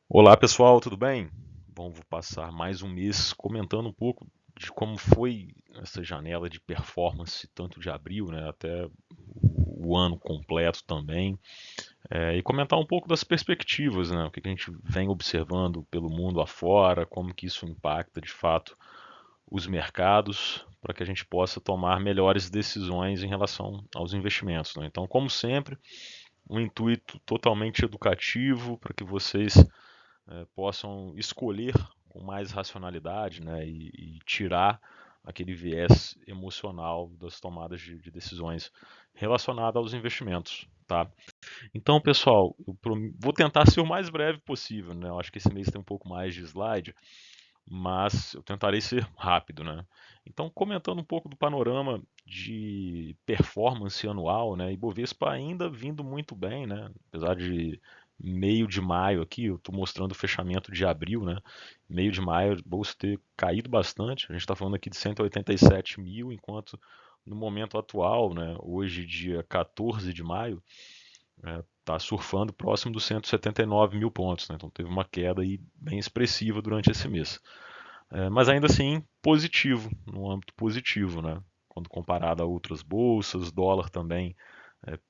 Olá pessoal, tudo bem? Bom, vou passar mais um mês comentando um pouco de como foi essa janela de performance, tanto de abril, né, até o ano completo também, e comentar um pouco das perspectivas, né, o que a gente vem observando pelo mundo afora, como que isso impacta de fato os mercados, para que a gente possa tomar melhores decisões em relação aos investimentos, né? Então, como sempre, um intuito totalmente educativo para que vocês possam escolher com mais racionalidade, né, e tirar aquele viés emocional das tomadas de decisões relacionadas aos investimentos, tá? Então, pessoal, vou tentar ser o mais breve possível, né? Eu acho que esse mês tem um pouco mais de slide, mas eu tentarei ser rápido, né? Então, comentando um pouco do panorama de performance anual, né? Ibovespa ainda vindo muito bem, né? Apesar de meio de maio aqui, eu estou mostrando o fechamento de abril, né? Meio de maio, a bolsa ter caído bastante. A gente está falando aqui de 187 mil, enquanto no momento atual, né? Hoje, dia 14 de maio, está surfando próximo dos 179 mil pontos, né? Então teve uma queda aí bem expressiva durante esse mês. Mas ainda assim positivo, no âmbito positivo, né? Quando comparado a outras bolsas, dólar também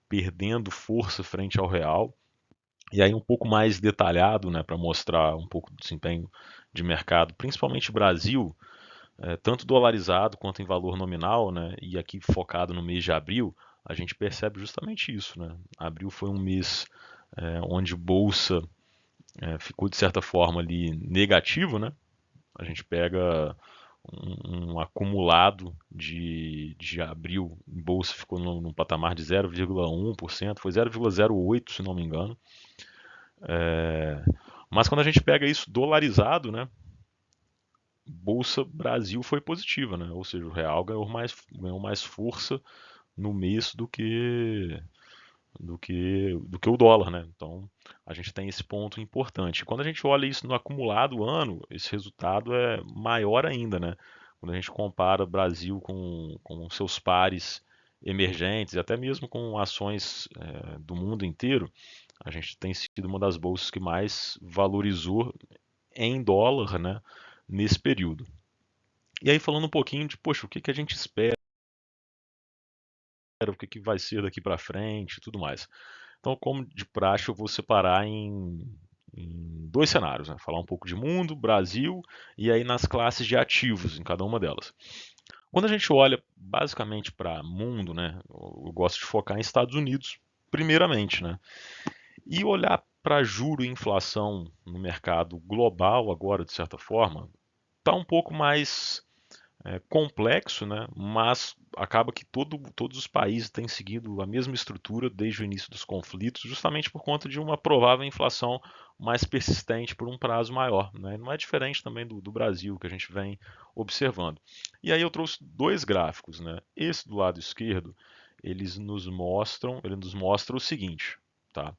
perdendo força frente ao real. E aí um pouco mais detalhado, né, para mostrar um pouco do desempenho de mercado, principalmente Brasil, tanto dolarizado quanto em valor nominal, né, e aqui focado no mês de abril, a gente percebe justamente isso, né? Abril foi um mês onde bolsa ficou de certa forma ali negativo, né? A gente pega um acumulado de abril em bolsa ficou no patamar de 0,1%, foi 0,08% se não me engano. Mas quando a gente pega isso dolarizado, né, Bolsa Brasil foi positiva, né? Ou seja, o real ganhou mais força no mês do que o dólar, né? Então a gente tem esse ponto importante. Quando a gente olha isso no acumulado ano, esse resultado é maior ainda, né? Quando a gente compara Brasil com seus pares emergentes e até mesmo com ações do mundo inteiro, a gente tem sido uma das bolsas que mais valorizou em dólar, né, nesse período. E aí falando um pouquinho de, poxa, o que que a gente espera, o que que vai ser daqui para frente e tudo mais. Então, como de praxe, eu vou separar em dois cenários, né? Falar um pouco de mundo, Brasil, e aí nas classes de ativos, em cada uma delas. Quando a gente olha basicamente para mundo, né? Eu gosto de focar em Estados Unidos, primeiramente, né? E olhar para juro e inflação no mercado global agora, de certa forma, está um pouco mais complexo, né? Mas acaba que todos os países têm seguido a mesma estrutura desde o início dos conflitos, justamente por conta de uma provável inflação mais persistente por um prazo maior. Né? Não é diferente também do Brasil, que a gente vem observando. E aí eu trouxe dois gráficos. Né? Esse do lado esquerdo, ele nos mostra o seguinte. Tá?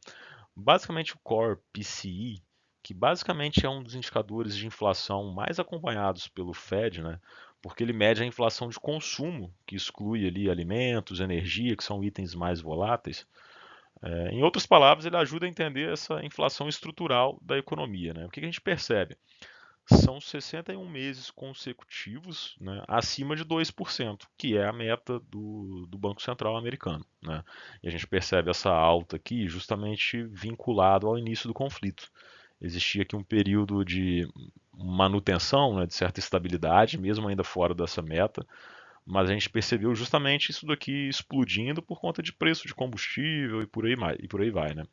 Basicamente o Core PCI, que basicamente é um dos indicadores de inflação mais acompanhados pelo Fed, né? Porque ele mede a inflação de consumo, que exclui ali alimentos, energia, que são itens mais voláteis. Em outras palavras, ele ajuda a entender essa inflação estrutural da economia. Né? O que a gente percebe? São 61 meses consecutivos, né, acima de 2%, que é a meta do Banco Central americano. Né? E a gente percebe essa alta aqui justamente vinculado ao início do conflito. Existia aqui um período de manutenção, né, de certa estabilidade, mesmo ainda fora dessa meta, mas a gente percebeu justamente isso daqui explodindo por conta de preço de combustível e por aí vai, né?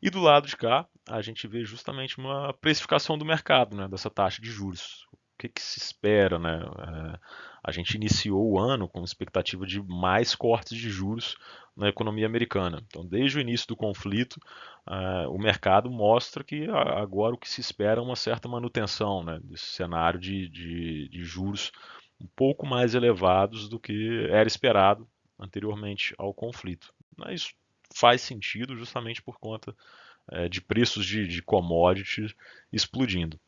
E do lado de cá, a gente vê justamente uma precificação do mercado, né, dessa taxa de juros. O que, que se espera, né? A gente iniciou o ano com expectativa de mais cortes de juros na economia americana. Então, desde o início do conflito, o mercado mostra que agora o que se espera é uma certa manutenção, né, desse cenário de juros um pouco mais elevados do que era esperado anteriormente ao conflito. Mas faz sentido justamente por conta de preços de commodities explodindo.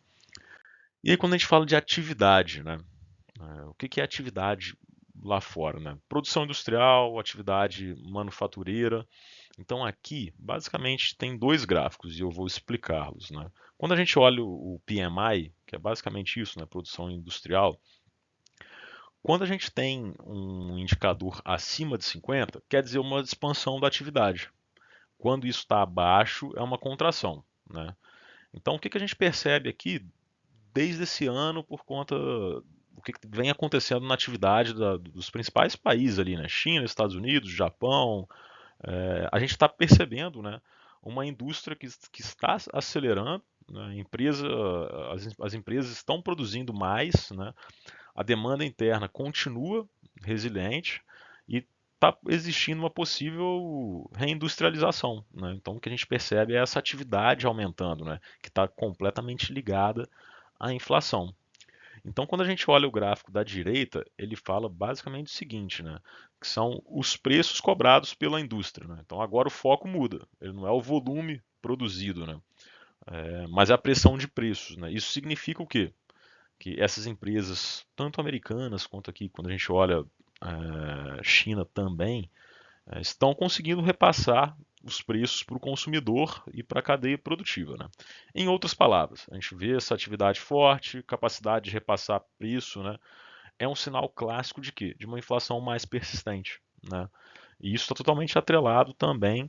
E aí quando a gente fala de atividade, né? O que é atividade lá fora, né? Produção industrial, atividade manufatureira. Então aqui, basicamente, tem dois gráficos e eu vou explicá-los, né? Quando a gente olha o PMI, que é basicamente isso, né, produção industrial, quando a gente tem um indicador acima de 50, quer dizer uma expansão da atividade. Quando isso está abaixo, é uma contração, né? Então, o que que a gente percebe aqui desde esse ano por conta do que vem acontecendo na atividade dos principais países ali, né? China, Estados Unidos, Japão, a gente está percebendo, né, uma indústria que está acelerando, né, as empresas estão produzindo mais, né, a demanda interna continua resiliente e está existindo uma possível reindustrialização, né? Então o que a gente percebe é essa atividade aumentando, né, que está completamente ligada à inflação. Então, quando a gente olha o gráfico da direita, ele fala basicamente o seguinte, né? Que são os preços cobrados pela indústria, né? Então, agora o foco muda. Ele não é o volume produzido, né? Mas é a pressão de preços, né? Isso significa o quê? Que essas empresas, tanto americanas quanto aqui, quando a gente olha China também, estão conseguindo repassar os preços para o consumidor e para a cadeia produtiva, né? Em outras palavras, a gente vê essa atividade forte, capacidade de repassar preço, né? É um sinal clássico de quê? De uma inflação mais persistente, né? E isso está totalmente atrelado também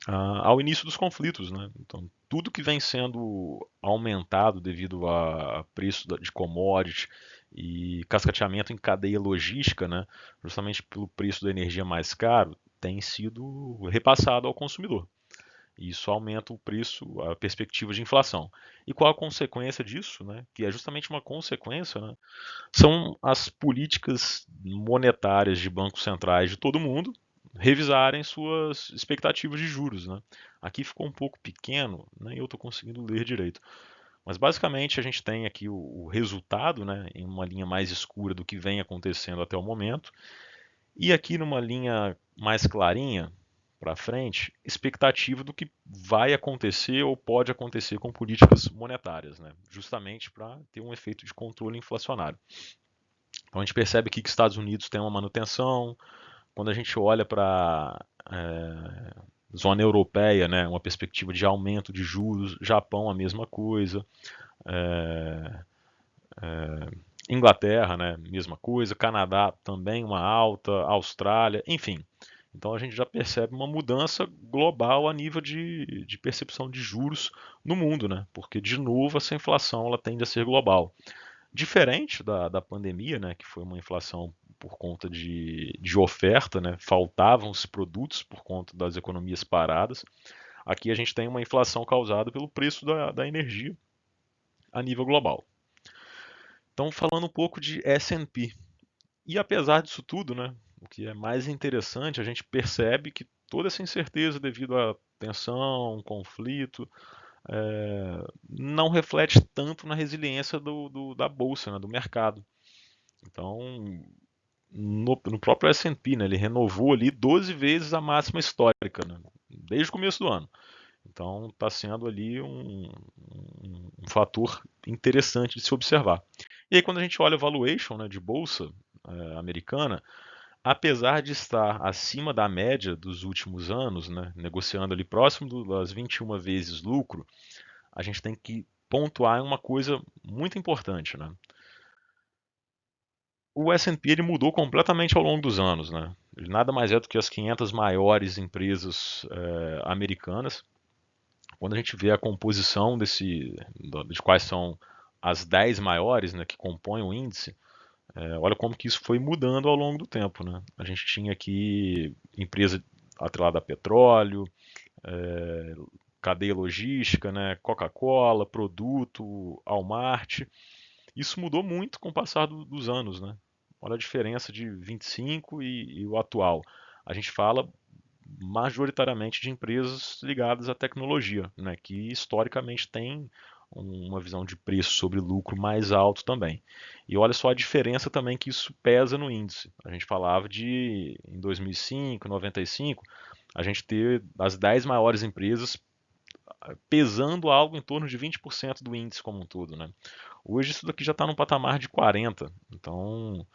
ao início dos conflitos, né? Então, tudo que vem sendo aumentado devido a preço de commodity e cascateamento em cadeia logística, né? Justamente pelo preço da energia mais caro, tem sido repassado ao consumidor. E isso aumenta o preço, a perspectiva de inflação. E qual a consequência disso, né? Que é justamente uma consequência, né? São as políticas monetárias de bancos centrais de todo mundo revisarem suas expectativas de juros, né? Aqui ficou um pouco pequeno, nem eu estou conseguindo ler direito. Mas basicamente a gente tem aqui o resultado, né, em uma linha mais escura do que vem acontecendo até o momento, e aqui numa linha mais clarinha para frente, expectativa do que vai acontecer ou pode acontecer com políticas monetárias, né, justamente para ter um efeito de controle inflacionário. Então a gente percebe aqui que Estados Unidos tem uma manutenção. Quando a gente olha para zona europeia, né, uma perspectiva de aumento de juros, Japão a mesma coisa, é, Inglaterra, né, mesma coisa, Canadá também uma alta, Austrália, enfim. Então a gente já percebe uma mudança global a nível de percepção de juros no mundo, né? Porque de novo essa inflação ela tende a ser global. Diferente da pandemia, né, que foi uma inflação por conta de oferta, né, faltavam os produtos por conta das economias paradas. Aqui a gente tem uma inflação causada pelo preço da energia a nível global. Então, falando um pouco de S&P. E apesar disso tudo, né, o que é mais interessante, a gente percebe que toda essa incerteza devido à tensão, conflito, não reflete tanto na resiliência da bolsa, né, do mercado. Então, no próprio S&P, né, ele renovou ali 12 vezes a máxima histórica, né, desde o começo do ano. Então está sendo ali um fator interessante de se observar. E aí quando a gente olha a valuation, né, de bolsa americana, apesar de estar acima da média dos últimos anos, né, negociando ali próximo das 21 vezes lucro, a gente tem que pontuar uma coisa muito importante, né? O S&P ele mudou completamente ao longo dos anos, né? Ele nada mais é do que as 500 maiores empresas americanas. Quando a gente vê a composição de quais são as 10 maiores, né, que compõem o índice, olha como que isso foi mudando ao longo do tempo, né? A gente tinha aqui empresa atrelada a petróleo, é, cadeia logística, né, Coca-Cola, produto, Walmart. Isso mudou muito com o passar dos anos, né? Olha a diferença de 25 e o atual. A gente fala majoritariamente de empresas ligadas à tecnologia, né, que historicamente tem uma visão de preço sobre lucro mais alto também. E olha só a diferença também que isso pesa no índice. A gente falava de, em 2005, 95, a gente ter as 10 maiores empresas pesando algo em torno de 20% do índice como um todo, né? Hoje isso daqui já está num patamar de 40%. Então,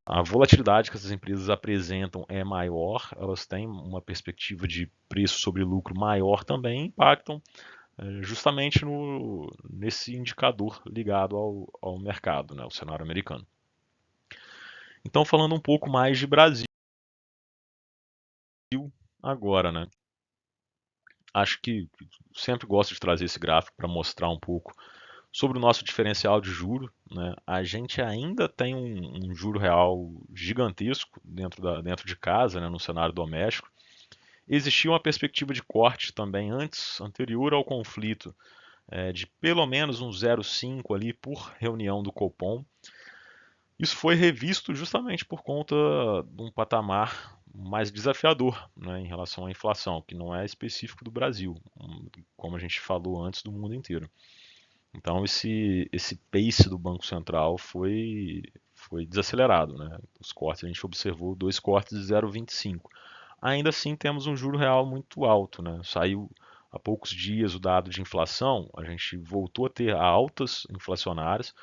A volatilidade que essas empresas apresentam é maior, elas têm uma perspectiva de preço sobre lucro maior também, impactam justamente nesse indicador ligado ao mercado, né, ao cenário americano. Então, falando um pouco mais de Brasil agora, né? Acho que sempre gosto de trazer esse gráfico para mostrar um pouco sobre o nosso diferencial de juro, né? A gente ainda tem um juro real gigantesco dentro de casa, né, no cenário doméstico. Existia uma perspectiva de corte também anterior ao conflito, de pelo menos um 0,5 ali por reunião do Copom. Isso foi revisto justamente por conta de um patamar mais desafiador, né, em relação à inflação, que não é específico do Brasil, como a gente falou antes, do mundo inteiro. Então esse pace do Banco Central foi desacelerado, né? Os cortes, a gente observou dois cortes de 0,25. Ainda assim temos um juro real muito alto, né? Saiu há poucos dias o dado de inflação, a gente voltou a ter altas inflacionárias,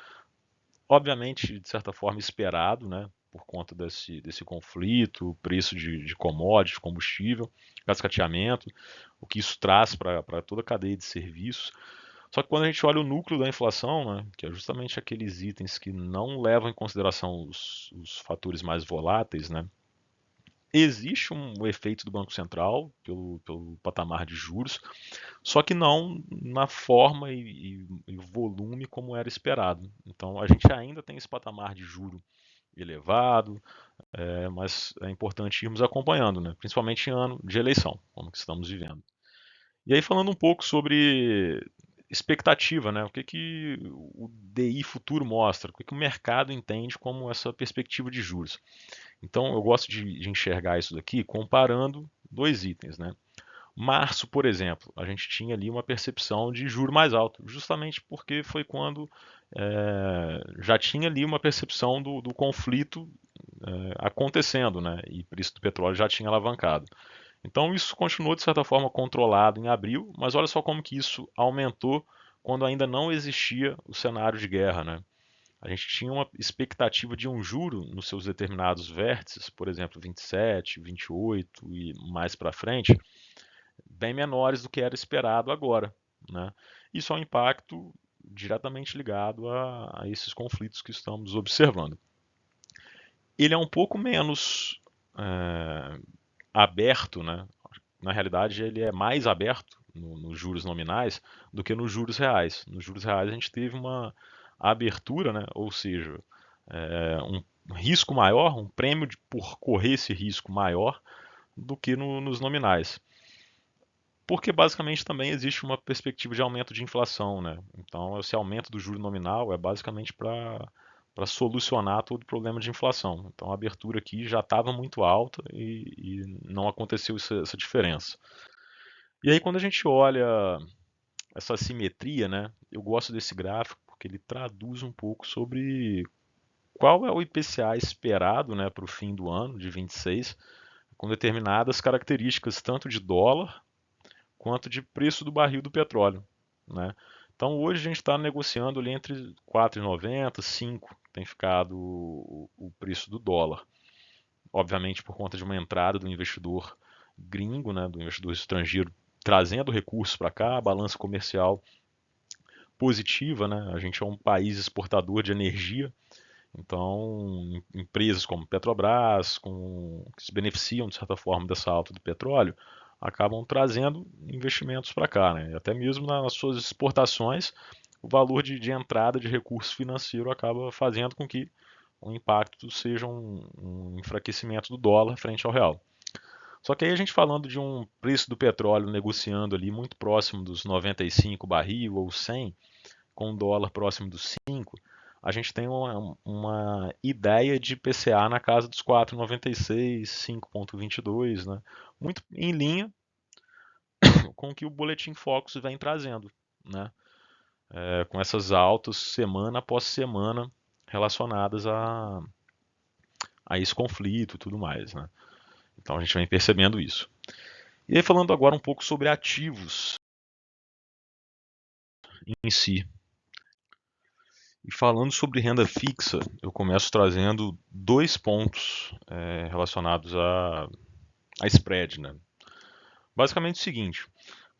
obviamente de certa forma esperado, né? Por conta desse conflito, preço de commodities, combustível, cascateamento, o que isso traz para toda a cadeia de serviços. Só que quando a gente olha o núcleo da inflação, né, que é justamente aqueles itens que não levam em consideração os fatores mais voláteis, né, existe um efeito do Banco Central pelo patamar de juros, só que não na forma e volume como era esperado. Então a gente ainda tem esse patamar de juro elevado, mas é importante irmos acompanhando, né, principalmente em ano de eleição, como que estamos vivendo. E aí falando um pouco sobre expectativa, né? O que que o DI futuro mostra? O que que o mercado entende como essa perspectiva de juros? Então eu gosto de enxergar isso daqui comparando dois itens, né? Março, por exemplo, a gente tinha ali uma percepção de juro mais alto, justamente porque foi quando já tinha ali uma percepção do conflito acontecendo, né? E o preço do petróleo já tinha alavancado. Então isso continuou de certa forma controlado em abril, mas olha só como que isso aumentou quando ainda não existia o cenário de guerra, né? A gente tinha uma expectativa de um juro nos seus determinados vértices, por exemplo, 27, 28 e mais para frente, bem menores do que era esperado agora, né? Isso é um impacto diretamente ligado a esses conflitos que estamos observando. Ele é um pouco menos aberto, né? Na realidade, ele é mais aberto nos juros nominais do que nos juros reais. Nos juros reais, a gente teve uma abertura, né? Ou seja, um risco maior, um prêmio por correr esse risco maior do que nos nominais. Porque basicamente também existe uma perspectiva de aumento de inflação, né? Então, esse aumento do juro nominal é basicamente para solucionar todo o problema de inflação. Então, a abertura aqui já estava muito alta e não aconteceu essa diferença. E aí, quando a gente olha essa assimetria, né, eu gosto desse gráfico porque ele traduz um pouco sobre qual é o IPCA esperado, né, para o fim do ano de 26, com determinadas características tanto de dólar quanto de preço do barril do petróleo, né? Então hoje a gente está negociando ali entre 4,90 e 5, tem ficado o preço do dólar. Obviamente por conta de uma entrada do investidor gringo, né, do investidor estrangeiro trazendo recursos para cá, a balança comercial positiva, né? A gente é um país exportador de energia, então empresas como Petrobras, que se beneficiam de certa forma dessa alta do petróleo, acabam trazendo investimentos para cá, né? Até mesmo nas suas exportações, o valor de entrada de recurso financeiro acaba fazendo com que o impacto seja um enfraquecimento do dólar frente ao real. Só que aí a gente falando de um preço do petróleo negociando ali muito próximo dos 95 barril ou 100, com o dólar próximo dos 5, a gente tem uma ideia de PCA na casa dos 4,96, 5,22, né? Muito em linha com o que o Boletim Focus vem trazendo, né? Com essas altas semana após semana relacionadas a esse conflito e tudo mais, né? Então a gente vem percebendo isso. E aí falando agora um pouco sobre ativos em si. E falando sobre renda fixa, eu começo trazendo dois pontos relacionados a spread, né? Basicamente o seguinte,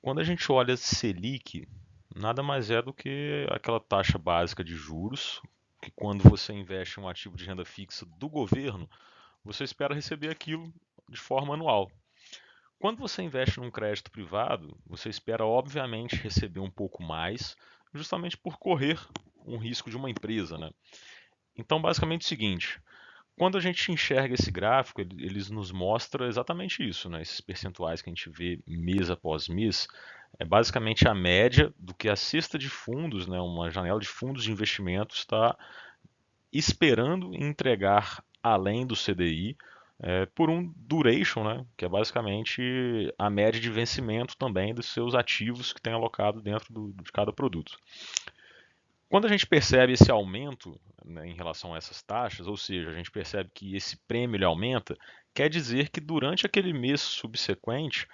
quando a gente olha Selic, nada mais é do que aquela taxa básica de juros, que quando você investe em um ativo de renda fixa do governo, você espera receber aquilo de forma anual. Quando você investe num crédito privado, você espera obviamente receber um pouco mais, justamente por correr um risco de uma empresa, né? Então, basicamente é o seguinte, quando a gente enxerga esse gráfico, eles nos mostra exatamente isso, né? Esses percentuais que a gente vê mês após mês, é basicamente a média do que a cesta de fundos, né, uma janela de fundos de investimento está esperando entregar além do CDI por um duration, né, que é basicamente a média de vencimento também dos seus ativos que tem alocado dentro de cada produto. Quando a gente percebe esse aumento, né, em relação a essas taxas, ou seja, a gente percebe que esse prêmio ele aumenta, quer dizer que durante aquele mês subsequente,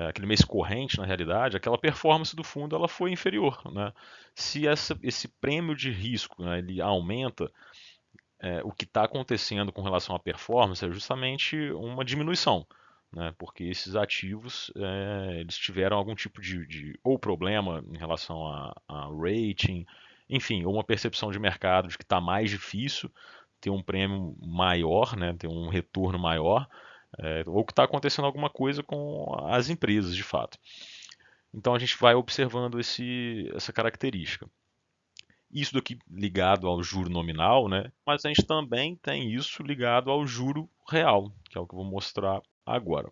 aquele mês corrente, na realidade, aquela performance do fundo ela foi inferior, né? Se esse prêmio de risco, né, ele aumenta, o que está acontecendo com relação à performance é justamente uma diminuição, né? Porque esses ativos eles tiveram algum tipo de ou problema em relação a rating, enfim, ou uma percepção de mercado de que está mais difícil ter um prêmio maior, né? Ter um retorno maior, ou que está acontecendo alguma coisa com as empresas de fato. Então a gente vai observando essa característica. Isso daqui ligado ao juro nominal, né? Mas a gente também tem isso ligado ao juro real, que é o que eu vou mostrar agora.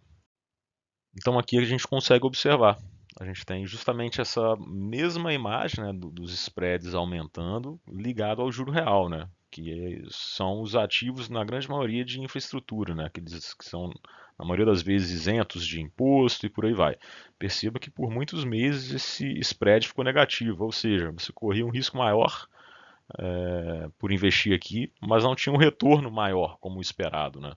Então aqui a gente consegue observar. A gente tem justamente essa mesma imagem, né, dos spreads aumentando ligado ao juro real, né? Que são os ativos, na grande maioria, de infraestrutura, né? Aqueles que são, na maioria das vezes, isentos de imposto e por aí vai. Perceba que por muitos meses esse spread ficou negativo, ou seja, você corria um risco maior por investir aqui, mas não tinha um retorno maior como esperado, né?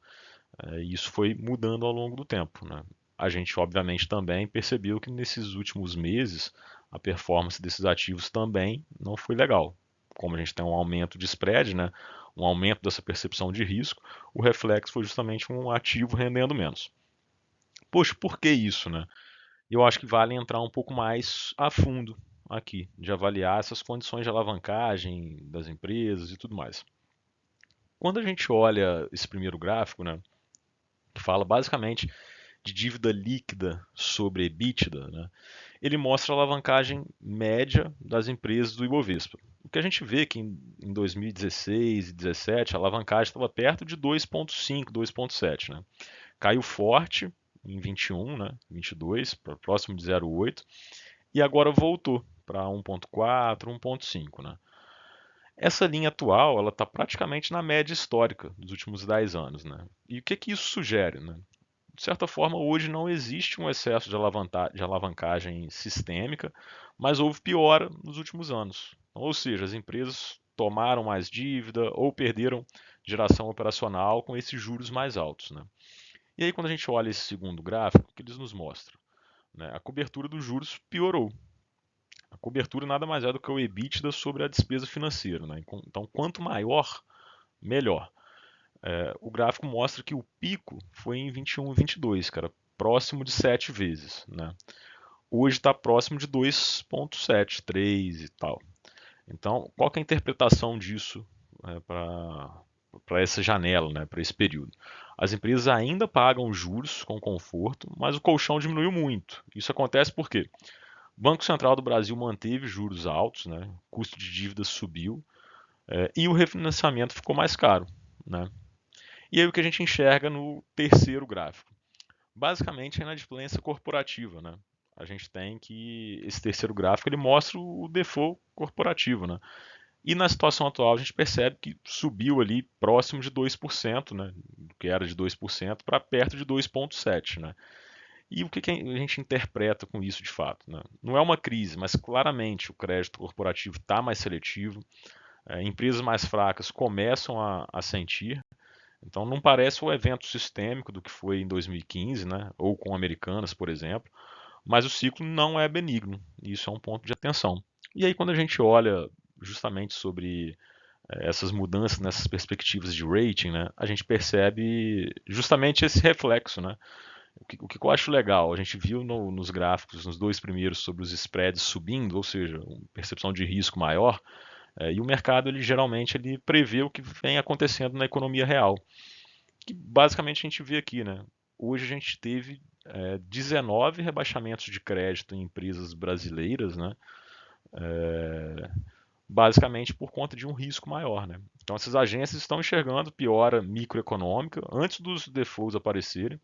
E isso foi mudando ao longo do tempo, né? A gente, obviamente, também percebeu que nesses últimos meses a performance desses ativos também não foi legal. Como a gente tem um aumento de spread, né? Um aumento dessa percepção de risco, o reflexo foi justamente um ativo rendendo menos. Poxa, por que isso, né? Eu acho que vale entrar um pouco mais a fundo aqui, de avaliar essas condições de alavancagem das empresas e tudo mais. Quando a gente olha esse primeiro gráfico, né, que fala basicamente de dívida líquida sobre EBITDA, né, ele mostra a alavancagem média das empresas do Ibovespa. O que a gente vê é que em 2016 e 2017 a alavancagem estava perto de 2,5, 2,7, né? Caiu forte em 21, né, 22, para próximo de 0,8 e agora voltou para 1,4, 1,5, né? Essa linha atual, ela está praticamente na média histórica dos últimos 10 anos, né? E o que que isso sugere, né? De certa forma, hoje não existe um excesso de alavancagem sistêmica, mas houve piora nos últimos anos. Ou seja, as empresas tomaram mais dívida ou perderam geração operacional com esses juros mais altos, né? E aí, quando a gente olha esse segundo gráfico, o que eles nos mostram? Né? A cobertura dos juros piorou. A cobertura nada mais é do que o EBITDA sobre a despesa financeira, né? Então, quanto maior, melhor. O gráfico mostra que o pico foi em 21 e 22, cara, próximo de 7 vezes, né? Hoje está próximo de 2,7, 3 e tal. Então, qual que é a interpretação disso para essa janela, né, para esse período? As empresas ainda pagam juros com conforto, mas o colchão diminuiu muito. Isso acontece por quê? O Banco Central do Brasil manteve juros altos, né? O custo de dívida subiu, e o refinanciamento ficou mais caro, né? E aí o que a gente enxerga no terceiro gráfico? Basicamente a inadimplência corporativa, né? A gente tem que esse terceiro gráfico ele mostra o default corporativo, né? E na situação atual a gente percebe que subiu ali próximo de 2%, né? Que era de 2% para perto de 2,7%, né? E o que a gente interpreta com isso de fato, né? Não é uma crise, mas claramente o crédito corporativo está mais seletivo, empresas mais fracas começam a sentir. Então não parece o evento sistêmico do que foi em 2015, né? Ou com Americanas, por exemplo, mas o ciclo não é benigno. E isso é um ponto de atenção. E aí quando a gente olha justamente sobre essas mudanças nessas perspectivas de rating, né, a gente percebe justamente esse reflexo, né? O que eu acho legal, a gente viu nos gráficos, nos dois primeiros, sobre os spreads subindo, ou seja, uma percepção de risco maior, e o mercado ele geralmente ele prevê o que vem acontecendo na economia real, que basicamente a gente vê aqui, né? Hoje a gente teve 19 rebaixamentos de crédito em empresas brasileiras, né? Basicamente por conta de um risco maior, né? Então essas agências estão enxergando piora microeconômica antes dos defaults aparecerem.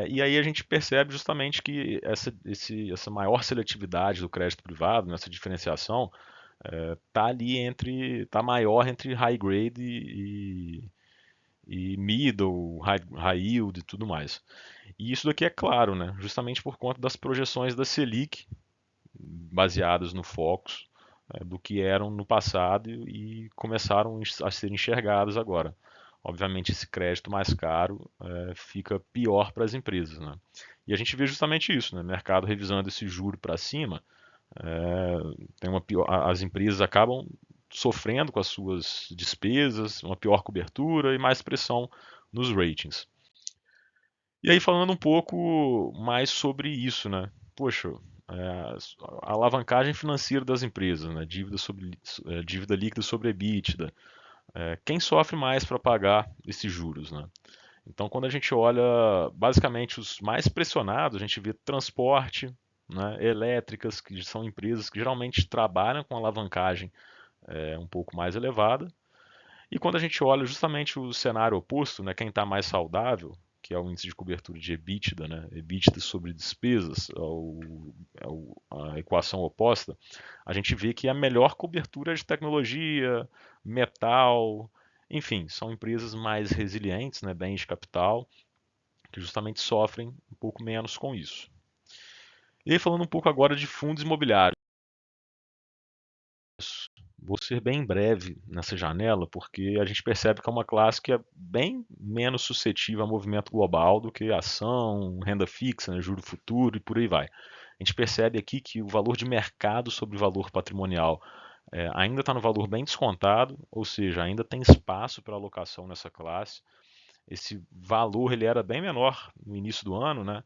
E aí a gente percebe justamente que essa maior seletividade do crédito privado, nessa diferenciação, tá maior entre high grade e middle, high yield e tudo mais. E isso daqui é claro, né? Justamente por conta das projeções da Selic, baseadas no Focus, do que eram no passado e começaram a ser enxergadas agora. Obviamente esse crédito mais caro fica pior para as empresas, né? E a gente vê justamente isso, né? O mercado revisando esse juro para cima, as empresas acabam sofrendo com as suas despesas, uma pior cobertura e mais pressão nos ratings. E aí falando um pouco mais sobre isso, né? Poxa, a alavancagem financeira das empresas, né? Dívida líquida sobre EBITDA. Quem sofre mais para pagar esses juros, né? Então, quando a gente olha, basicamente, os mais pressionados, a gente vê transporte, né, elétricas, que são empresas que geralmente trabalham com alavancagem um pouco mais elevada. E quando a gente olha justamente o cenário oposto, né, quem está mais saudável, que é o índice de cobertura de EBITDA, né, EBITDA sobre despesas, a equação oposta, a gente vê que a melhor cobertura é de tecnologia, metal, enfim, são empresas mais resilientes, né, bens de capital, que justamente sofrem um pouco menos com isso. E aí falando um pouco agora de fundos imobiliários. Vou ser bem breve nessa janela, porque a gente percebe que é uma classe que é bem menos suscetível a movimento global do que ação, renda fixa, né, juro futuro e por aí vai. A gente percebe aqui que o valor de mercado sobre o valor patrimonial ainda está no valor bem descontado, ou seja, ainda tem espaço para alocação nessa classe. Esse valor ele era bem menor no início do ano, né?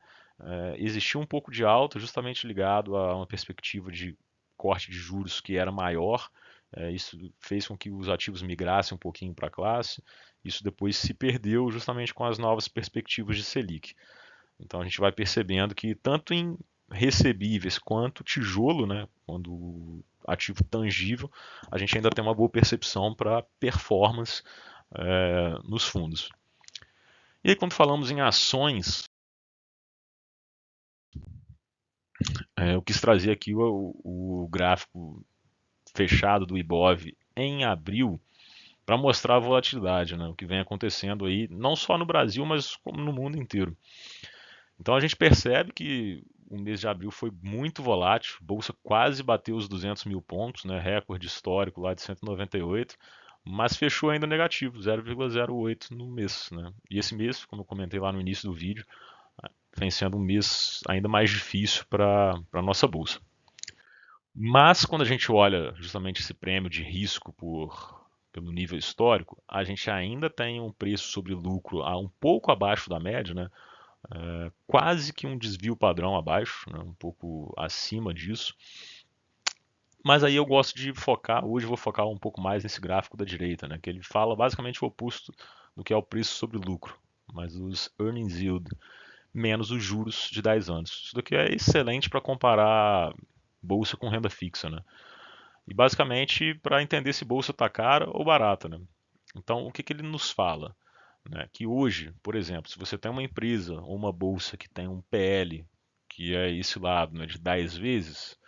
Existia um pouco de alta, justamente ligado a uma perspectiva de corte de juros que era maior. Isso fez com que os ativos migrassem um pouquinho para a classe. Isso depois se perdeu justamente com as novas perspectivas de Selic. Então a gente vai percebendo que tanto em recebíveis quanto tijolo, né, quando ativo tangível, a gente ainda tem uma boa percepção para performance nos fundos. E aí, quando falamos em ações, eu quis trazer aqui o gráfico fechado do Ibov em abril para mostrar a volatilidade, né, o que vem acontecendo aí, não só no Brasil, mas como no mundo inteiro. Então a gente percebe que o mês de abril foi muito volátil, a bolsa quase bateu os 200 mil pontos, né, recorde histórico lá de 198, mas fechou ainda negativo, 0,08 no mês. Né? E esse mês, como eu comentei lá no início do vídeo, vem sendo um mês ainda mais difícil para a nossa bolsa. Mas quando a gente olha justamente esse prêmio de risco pelo nível histórico, a gente ainda tem um preço sobre lucro um pouco abaixo da média, né? Quase que um desvio padrão abaixo, né? Um pouco acima disso. Mas aí eu gosto de focar, hoje eu vou focar um pouco mais nesse gráfico da direita, né? Que ele fala basicamente o oposto do que é o preço sobre lucro, mas os earnings yield menos os juros de 10 anos. Isso daqui é excelente para comparar bolsa com renda fixa, né? E basicamente para entender se bolsa está cara ou barata, né? Então o que, que ele nos fala? Né? Que hoje, por exemplo, se você tem uma empresa ou uma bolsa que tem um PL, que é esse lado, né, de 10 vezes,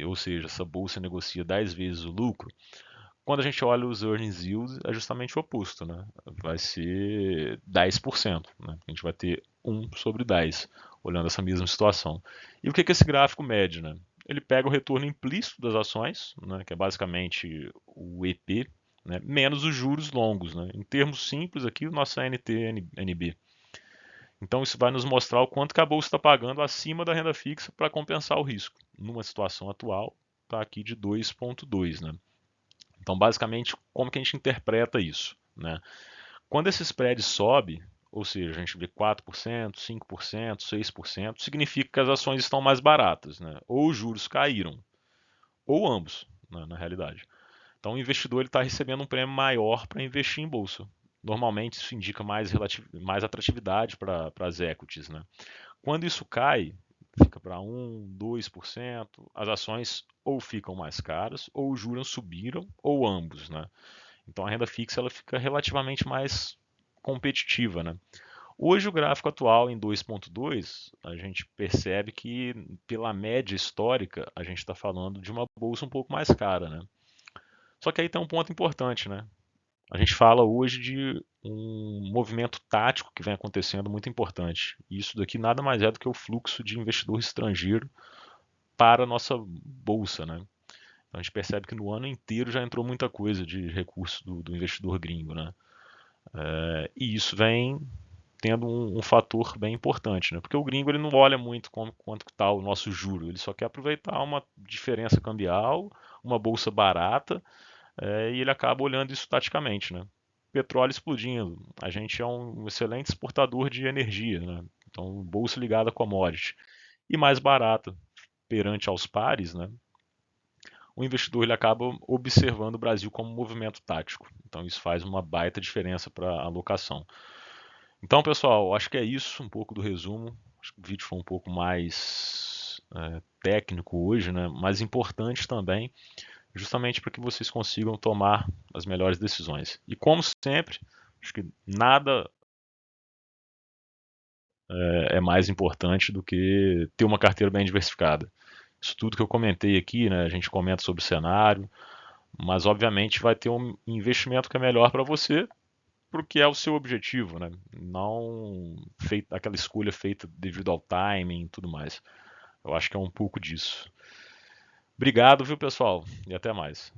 ou seja, essa bolsa negocia 10 vezes o lucro, quando a gente olha os earnings yield, é justamente o oposto, né? Vai ser 10%, né? A gente vai ter 1 sobre 10, olhando essa mesma situação. E o que que esse gráfico mede, né? Ele pega o retorno implícito das ações, né, que é basicamente o EP, né, menos os juros longos. Né? Em termos simples aqui, o nosso NT-NB. Então isso vai nos mostrar o quanto que a bolsa está pagando acima da renda fixa para compensar o risco. Numa situação atual, está aqui de 2,2, né? Então, basicamente, como que a gente interpreta isso, né? Quando esse spread sobe, ou seja, a gente vê 4%, 5%, 6%, significa que as ações estão mais baratas, né? Ou os juros caíram, ou ambos, né, na realidade. Então o investidor está recebendo um prêmio maior para investir em bolsa. Normalmente isso indica mais atratividade para as equities, né? Quando isso cai, fica para 1, 2%, as ações ou ficam mais caras, ou os juros subiram, ou ambos, né? Então a renda fixa ela fica relativamente mais competitiva, né? Hoje o gráfico atual em 2.2, a gente percebe que pela média histórica a gente está falando de uma bolsa um pouco mais cara, né? Só que aí tem um ponto importante, né? A gente fala hoje de um movimento tático que vem acontecendo muito importante. E isso daqui nada mais é do que o fluxo de investidor estrangeiro para a nossa bolsa, né? Então a gente percebe que no ano inteiro já entrou muita coisa de recurso do investidor gringo, né? E isso vem tendo um fator bem importante, né? Porque o gringo ele não olha muito quanto está o nosso juro, ele só quer aproveitar uma diferença cambial, uma bolsa barata, e ele acaba olhando isso taticamente, né? Petróleo explodindo, a gente é um excelente exportador de energia, né? Então bolsa ligada a commodity e mais barata perante aos pares, né? O investidor ele acaba observando o Brasil como um movimento tático. Então isso faz uma baita diferença para a alocação. Então, pessoal, acho que é isso, um pouco do resumo. Acho que o vídeo foi um pouco mais técnico hoje, né? Mas importante também, justamente para que vocês consigam tomar as melhores decisões. E como sempre, acho que nada é mais importante do que ter uma carteira bem diversificada. Isso tudo que eu comentei aqui, né? A gente comenta sobre o cenário, mas obviamente vai ter um investimento que é melhor para você, porque é o seu objetivo, né? Não aquela escolha feita devido ao timing e tudo mais. Eu acho que é um pouco disso. Obrigado, viu, pessoal? E até mais.